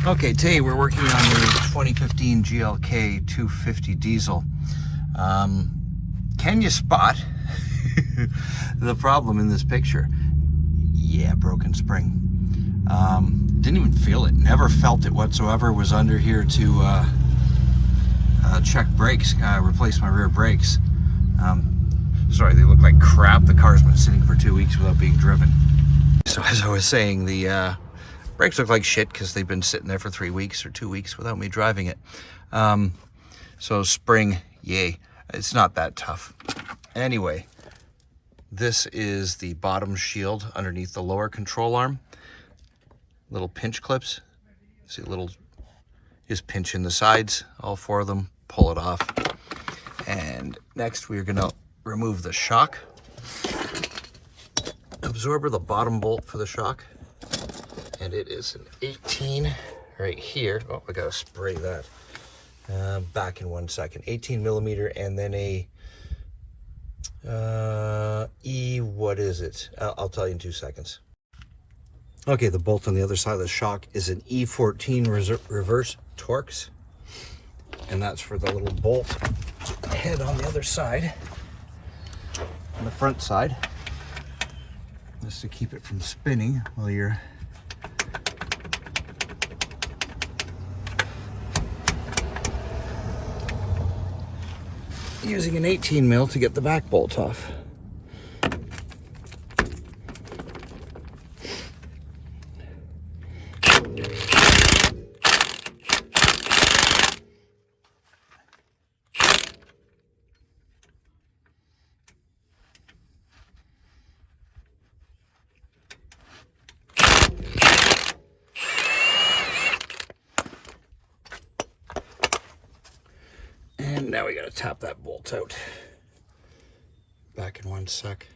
Okay, today we're working on the 2015 GLK 250 diesel. Can you spot the problem in this picture? Yeah, broken spring. Didn't even feel it, never felt it whatsoever. Was under here to check brakes, replace my rear brakes. Sorry, they look like crap. The car's been sitting for 2 weeks without being driven. So as I was saying, the brakes look like shit because they've been sitting there for 3 weeks or 2 weeks without me driving it. So spring, yay. It's not that tough. Anyway, this is the bottom shield underneath the lower control arm. Little pinch clips. See a little, just pinch in the sides, all four of them, pull it off. And next we're gonna remove the shock absorber, the bottom bolt for the shock. And it is an 18 right here. Oh, I gotta spray that back in 1 second. 18 millimeter, and then a what is it? I'll tell you in 2 seconds. Okay, the bolt on the other side of the shock is an E14 reverse Torx, and that's for the little bolt head on the other side, on the front side, just to keep it from spinning while you're using an 18 mil to get the back bolt off. And now we gotta tap that bolt out. Back in 1 sec.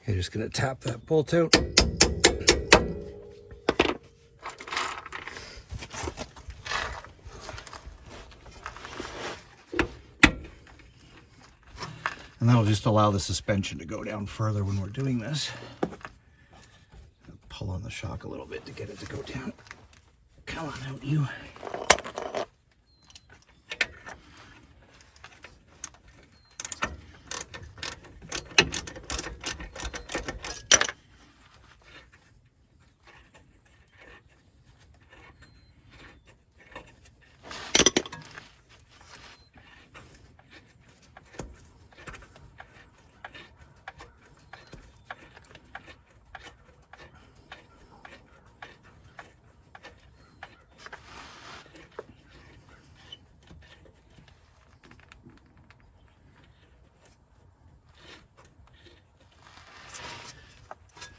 You're just gonna tap that bolt out. And that'll just allow the suspension to go down further when we're doing this. Pull on the shock a little bit to get it to go down. Come on out, you.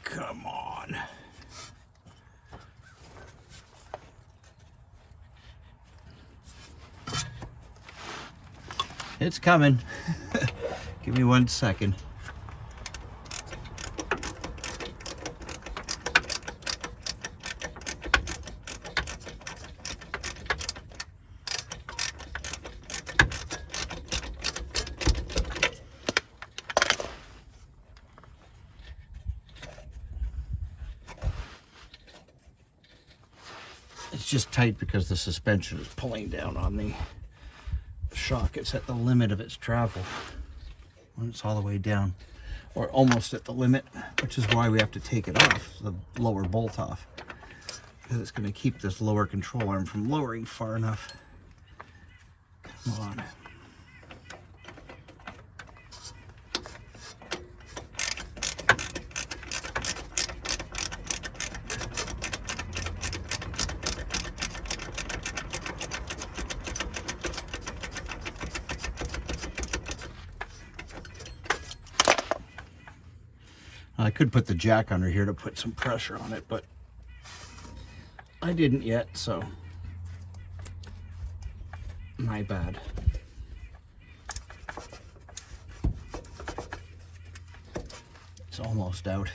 Come on. It's coming. Give me 1 second. It's just tight because the suspension is pulling down on the shock. It's at the limit of its travel when it's all the way down, or almost at the limit, which is why we have to take it off, the lower bolt off, because it's going to keep this lower control arm from lowering far enough. Come on. I could put the jack under here to put some pressure on it, but I didn't yet, so my bad. It's almost out.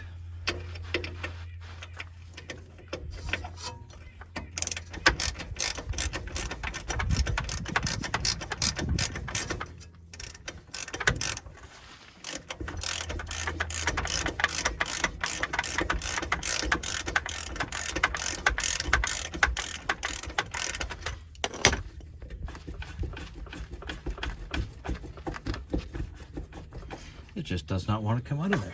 It just does not want to come out of there.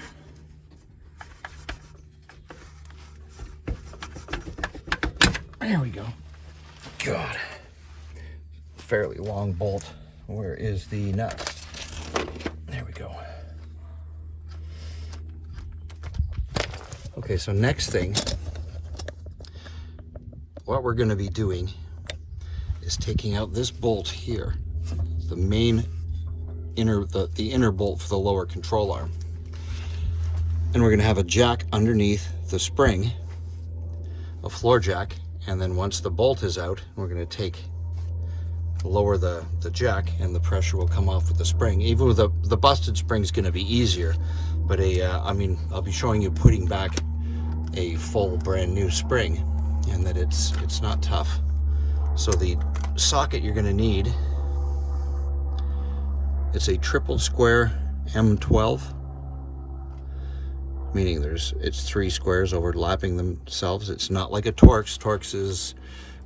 There we go. God. Fairly long bolt. Where is the nut? There we go. Okay, so next thing, what we're going to be doing is taking out this bolt here, the main inner, the inner bolt for the lower control arm. And we're going to have a jack underneath the spring, a floor jack, and then once the bolt is out, we're going to lower the jack, and the pressure will come off with the spring. Even with the busted spring is going to be easier, but I mean, I'll be showing you putting back a full brand new spring, and that it's not tough. So the socket you're going to need, it's a triple square M12, meaning it's 3 squares overlapping themselves. It's not like a Torx. Torx is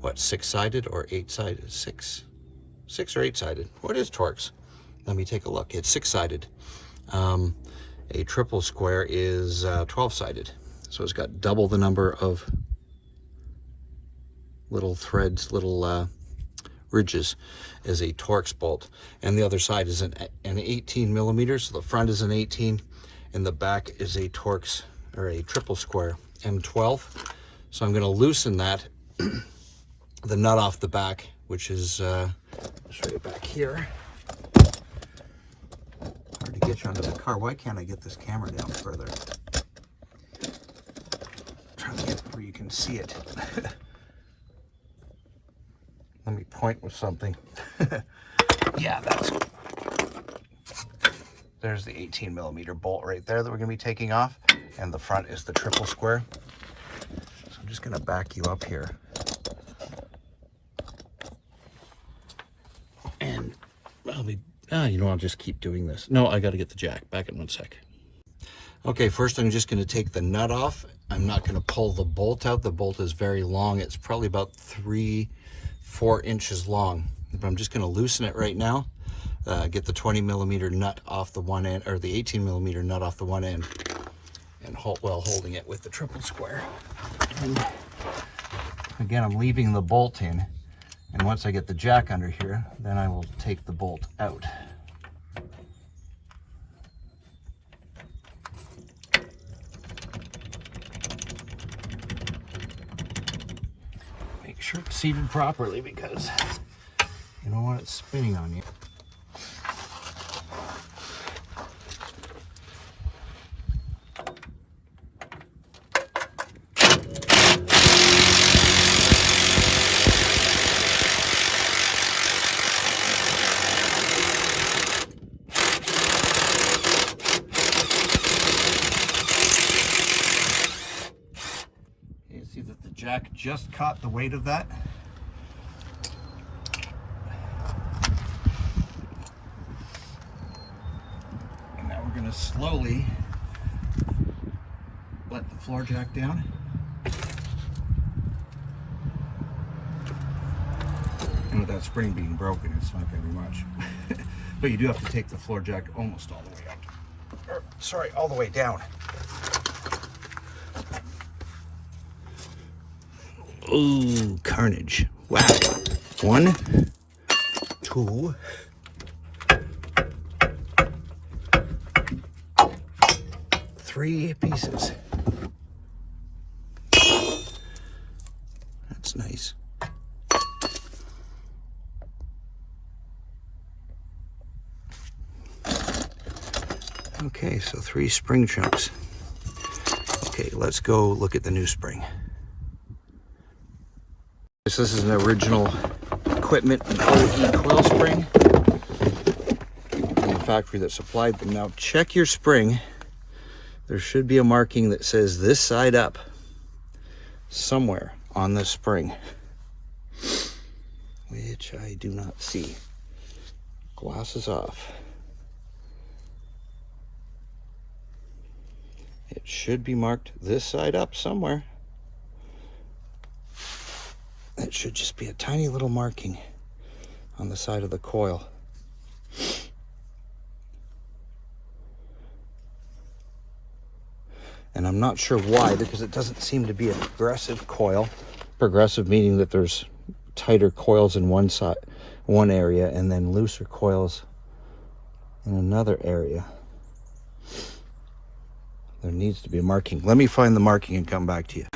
what, 6-sided or 8-sided? 6 or 8-sided. What is Torx? Let me take a look. It's 6-sided. A triple square is 12-sided. So it's got double the number of little threads, little ridges as a Torx bolt. And the other side is an 18 millimeters. So the front is an 18 and the back is a Torx, or a triple square M12. So I'm going to loosen that, the nut off the back, which is, I'll show you back here. Hard to get you onto the car. Why can't I get this camera down further? Trying to get where you can see it. Let me point with something. Yeah, there's the 18 millimeter bolt right there that we're going to be taking off, and the front is the triple square. So I'm just going to back you up here. And I'll just keep doing this. No, I got to get the jack. Back in 1 sec. Okay, first I'm just going to take the nut off. I'm not going to pull the bolt out. The bolt is very long. It's probably about 3-4 inches long. But I'm just going to loosen it right now. Get the 20 millimeter nut off the one end, or the 18 millimeter nut off the one end, and holding it with the triple square. And again, I'm leaving the bolt in. And once I get the jack under here, then I will take the bolt out. Make sure it's seated properly, because you don't want it spinning on you. See that the jack just caught the weight of that. And now we're going to slowly let the floor jack down. And with that spring being broken, it's not going to be much. But you do have to take the floor jack almost all the way out. Or, sorry, all the way down. Ooh, carnage. Wow. 1, 2, 3 pieces. That's nice. Okay, so 3 spring chunks. Okay, let's go look at the new spring. So this is an original equipment, an OE coil spring from the factory that supplied them. Now check your spring. There should be a marking that says this side up somewhere on this spring, which I do not see. Glasses off. It should be marked this side up somewhere. It should just be a tiny little marking on the side of the coil. And I'm not sure why, because it doesn't seem to be a progressive coil. Progressive meaning that there's tighter coils in one side, one area, and then looser coils in another area. There needs to be a marking. Let me find the marking and come back to you.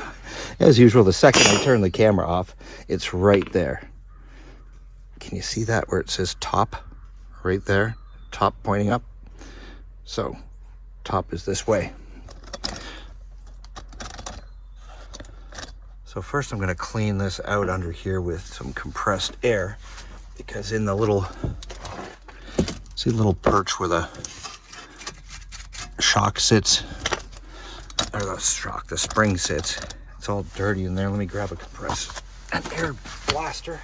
As usual, the second I turn the camera off, it's right there. Can you see that where it says top? Right there, top pointing up. So, top is this way. So first I'm going to clean this out under here with some compressed air, because in the little, see the little perch where the shock sits, or the spring sits, it's all dirty in there. Let me grab an air blaster.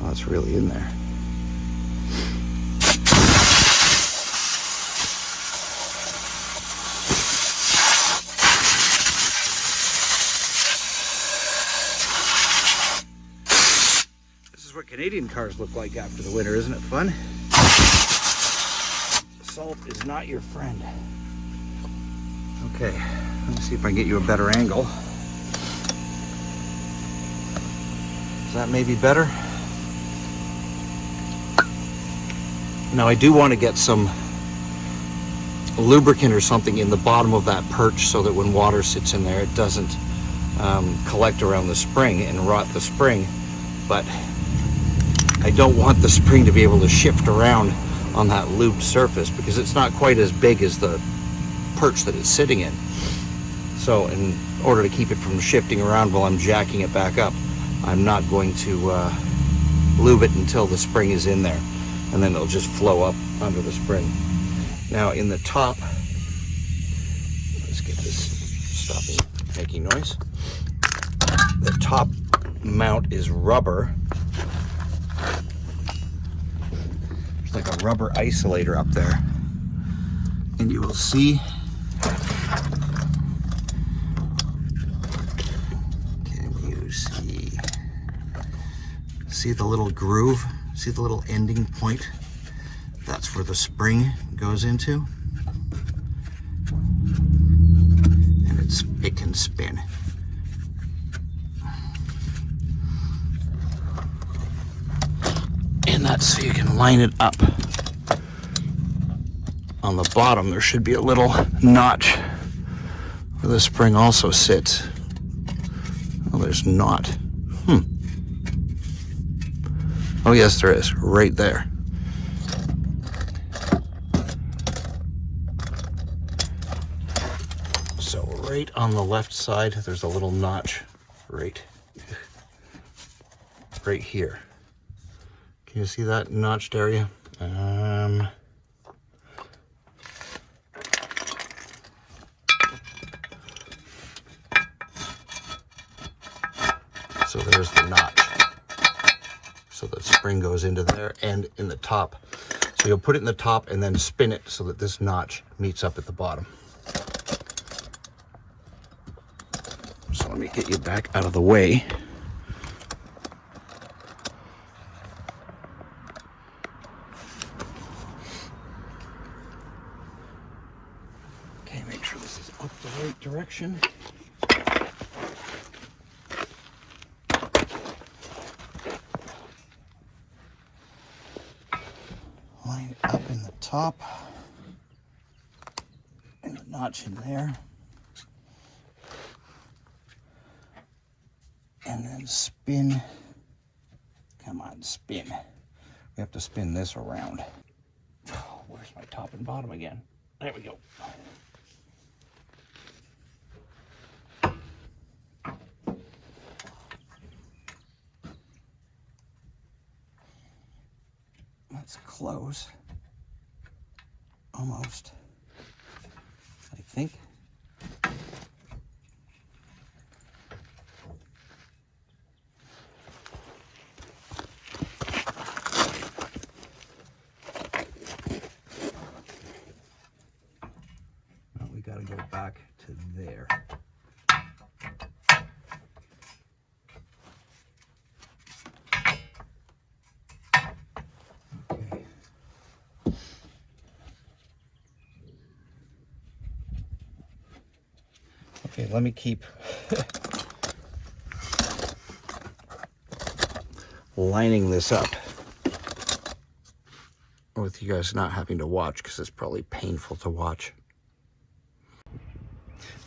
Oh, it's really in there. This is what Canadian cars look like after the winter, isn't it fun? Salt is not your friend. Okay, let me see if I can get you a better angle. Is that maybe better? Now I do want to get some lubricant or something in the bottom of that perch so that when water sits in there it doesn't collect around the spring and rot the spring. But I don't want the spring to be able to shift around on that lubed surface because it's not quite as big as the perch that it's sitting in. So in order to keep it from shifting around while I'm jacking it back up, I'm not going to lube it until the spring is in there, and then it'll just flow up under the spring. Now in the top, let's get this stopping making noise. The top mount is rubber. There's like a rubber isolator up there, and you will see, see the little groove? See the little ending point? That's where the spring goes into. And it can spin. And that's so you can line it up. On the bottom there should be a little notch where the spring also sits. Oh, there's not. Oh yes, there is, right there. So right on the left side, there's a little notch right here. Can you see that notched area? So there's the notch. So the spring goes into there and in the top. So you'll put it in the top and then spin it so that this notch meets up at the bottom. So let me get you back out of the way. Okay, make sure this is up the right direction. Line it up in the top and the notch in there, and then spin. Come on, spin. We have to spin this around. Oh, where's my top and bottom again? There we go. goes. Almost. I think. Well, we got to go back to there. Okay, let me keep lining this up with you guys not having to watch, because it's probably painful to watch.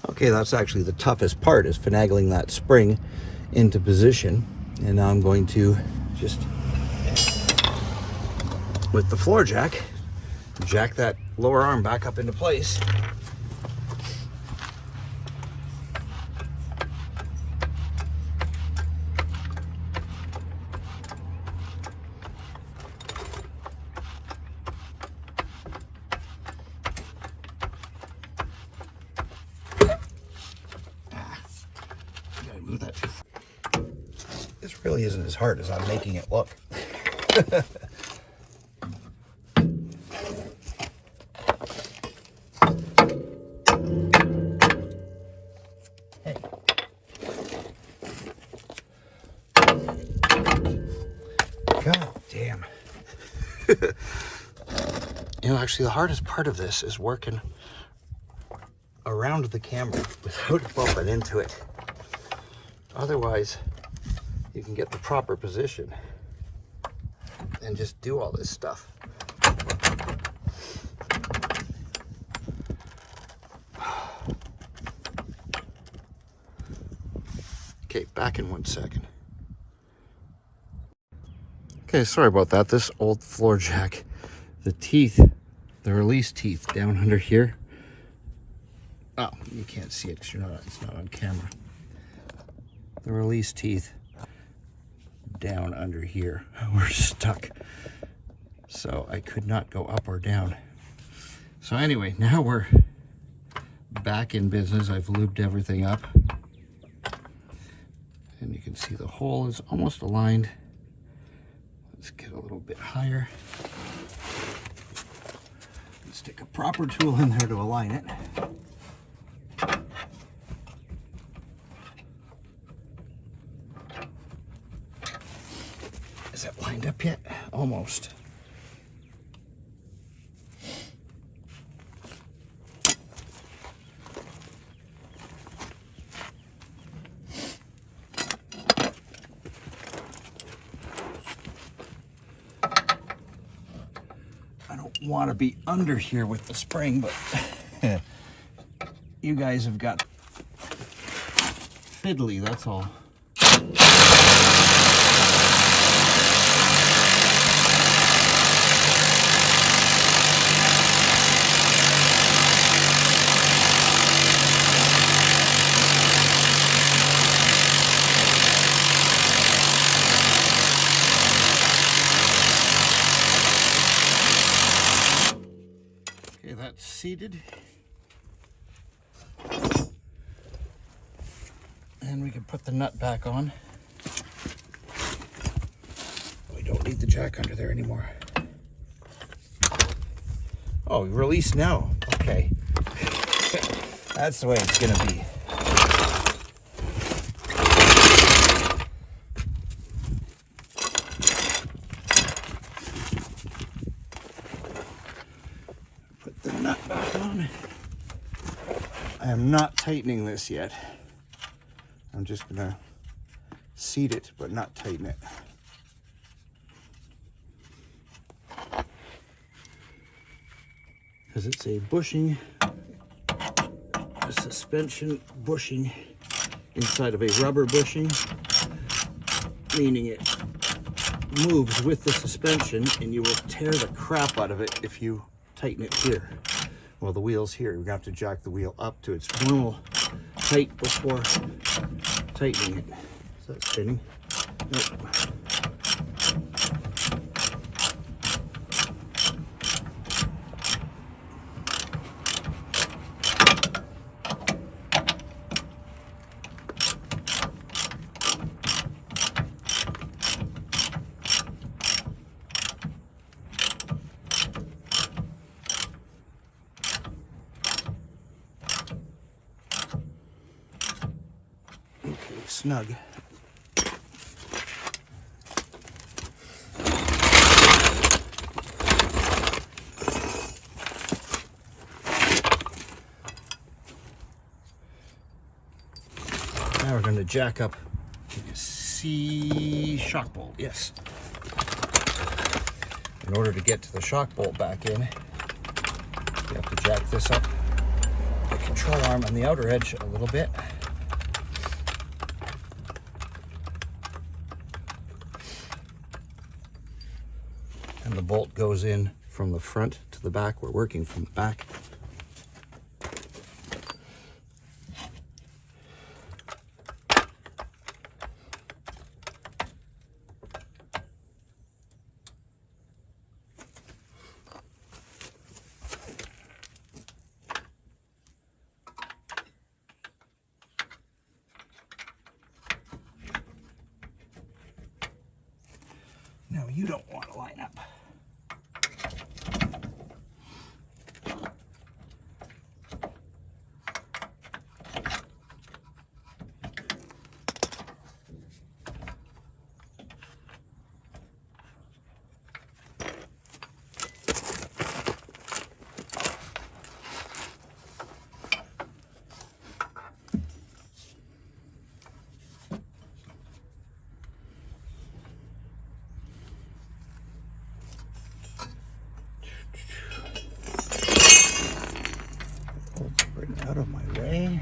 Okay, that's actually the toughest part, is finagling that spring into position. And now I'm going to just, with the floor jack that lower arm back up into place. Move that too far. This really isn't as hard as I'm making it look. Hey. God damn. You know, actually the hardest part of this is working around the camera without bumping into it. Otherwise, you can get the proper position and just do all this stuff. Okay, back in 1 second. Okay, sorry about that. This old floor jack, the teeth, the release teeth down under here. Oh, you can't see it because it's not on camera. The release teeth down under here were stuck, so I could not go up or down. So anyway, now we're back in business. I've lubed everything up, and you can see the hole is almost aligned. Let's get a little bit higher. Let's stick a proper tool in there to align it. Is it lined up yet? Almost. I don't want to be under here with the spring, but you guys have got fiddly, that's all. Okay, that's seated. And we can put the nut back on. We don't need the jack under there anymore. Oh, release now. Okay. That's the way it's gonna be. Put the nut back on. I am not tightening this yet. I'm just gonna seat it, but not tighten it. Because it's a bushing, a suspension bushing inside of a rubber bushing, meaning it moves with the suspension, and you will tear the crap out of it if you tighten it here. Well, the wheel's here. You're gonna have to jack the wheel up to its normal height before tightening it. Is that spinning? Nope. snug. Now we're going to jack up the C shock bolt. Yes. In order to get to the shock bolt back in, you have to jack this up the control arm on the outer edge a little bit. And the bolt goes in from the front to the back. We're working from the back. Now you don't want to line up. Out of my way.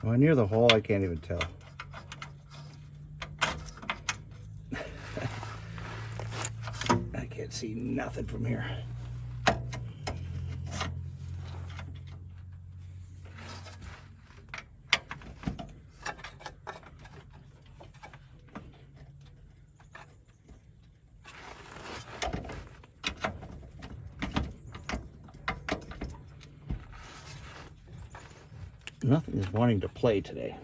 When near the hole, I can't even tell. I can't see nothing from here. Nothing is wanting to play today.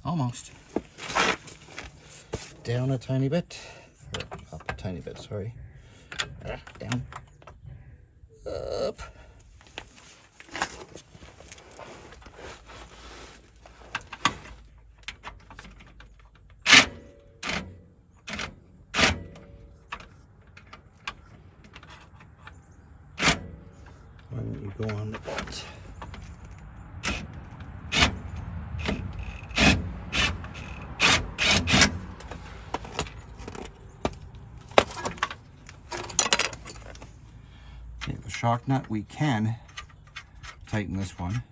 Almost. Down a tiny bit. Or up a tiny bit, sorry. Down. Up. Why don't you go on the bolt? Shock nut, we can tighten this one.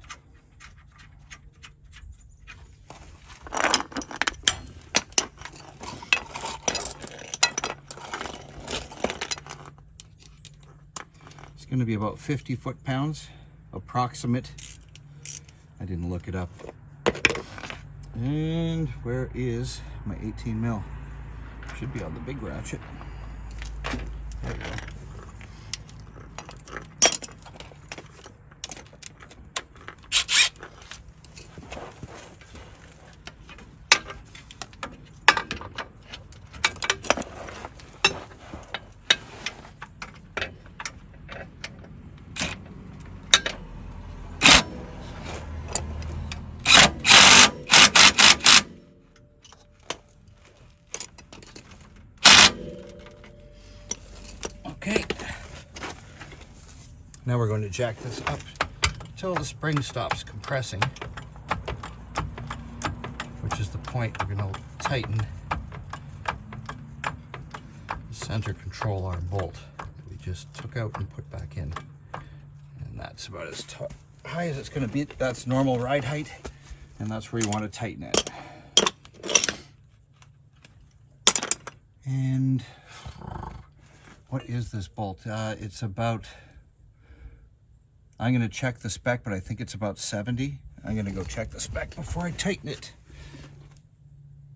It's going to be about 50 foot-pounds, approximate. I didn't look it up. And where is my 18 mil? Should be on the big ratchet. There we go. Okay, now we're going to jack this up until the spring stops compressing, which is the point we're going to tighten the center control arm bolt that we just took out and put back in. That's about as high as it's going to be. That's normal ride height, and that's where you want to tighten it. And what is this bolt? It's about, I'm going to check the spec, but I think it's about 70. I'm going to go check the spec before I tighten it.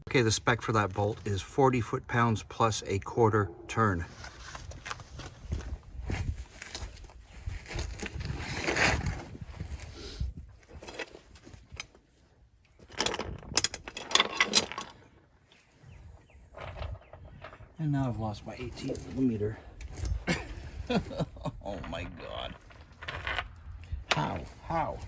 Okay, the spec for that bolt is 40 foot-pounds plus a quarter turn. And now I've lost my 18 millimeter. Oh my God. How?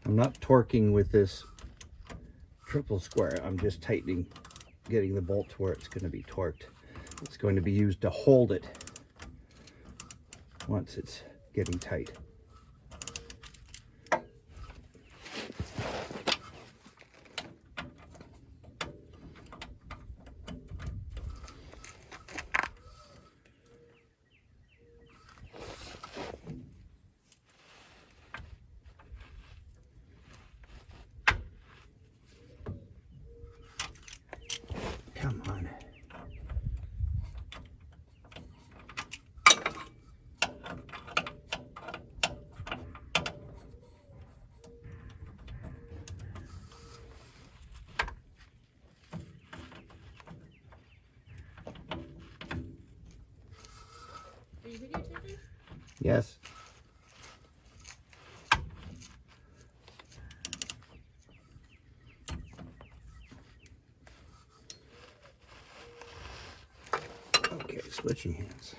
I'm not torquing with this triple square. I'm just tightening, getting the bolt to where it's going to be torqued. It's going to be used to hold it once it's getting tight. Come on. Are you videotaping? Yes. Okay, switching hands.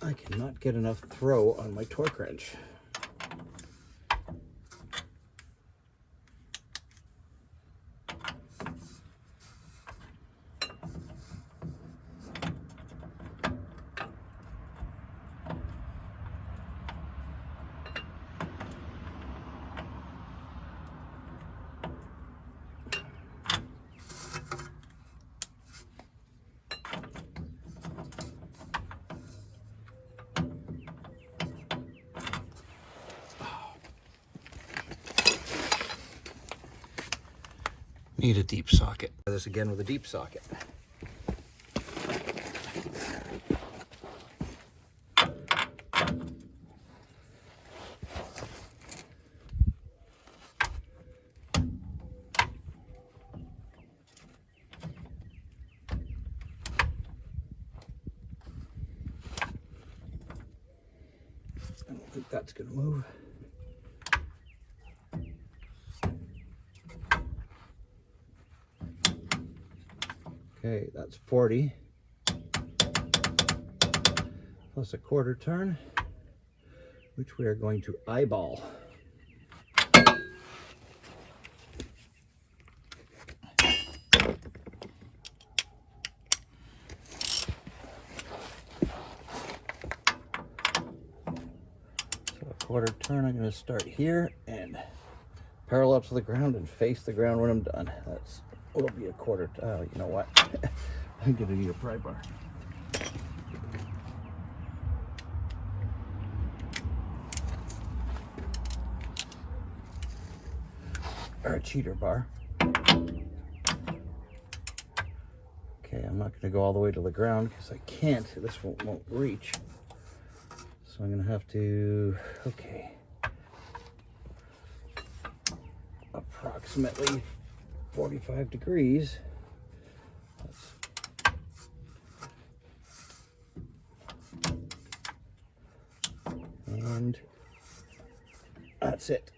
I cannot get enough throw on my torque wrench. Need a deep socket. Try this again with a deep socket. I don't think that's going to move. Okay, that's 40 plus a quarter turn, which we are going to eyeball. So a quarter turn, I'm going to start here and parallel to the ground and face the ground when I'm done. That's will be a quarter. Oh, you know what? I'm gonna need a pry bar. Or a cheater bar. Okay, I'm not going to go all the way to the ground because I can't. This won't reach. So I'm going to have to, okay, approximately 45 degrees. And that's it.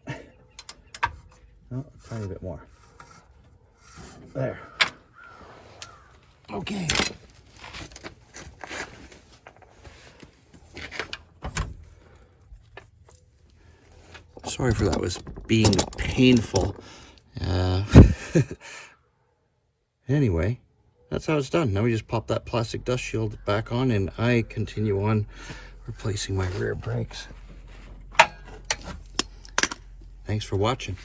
Oh, a tiny bit more. There. Okay. Sorry for that, was being painful. Anyway, that's how it's done. Now we just pop that plastic dust shield back on and I continue on replacing my rear brakes. Thanks for watching.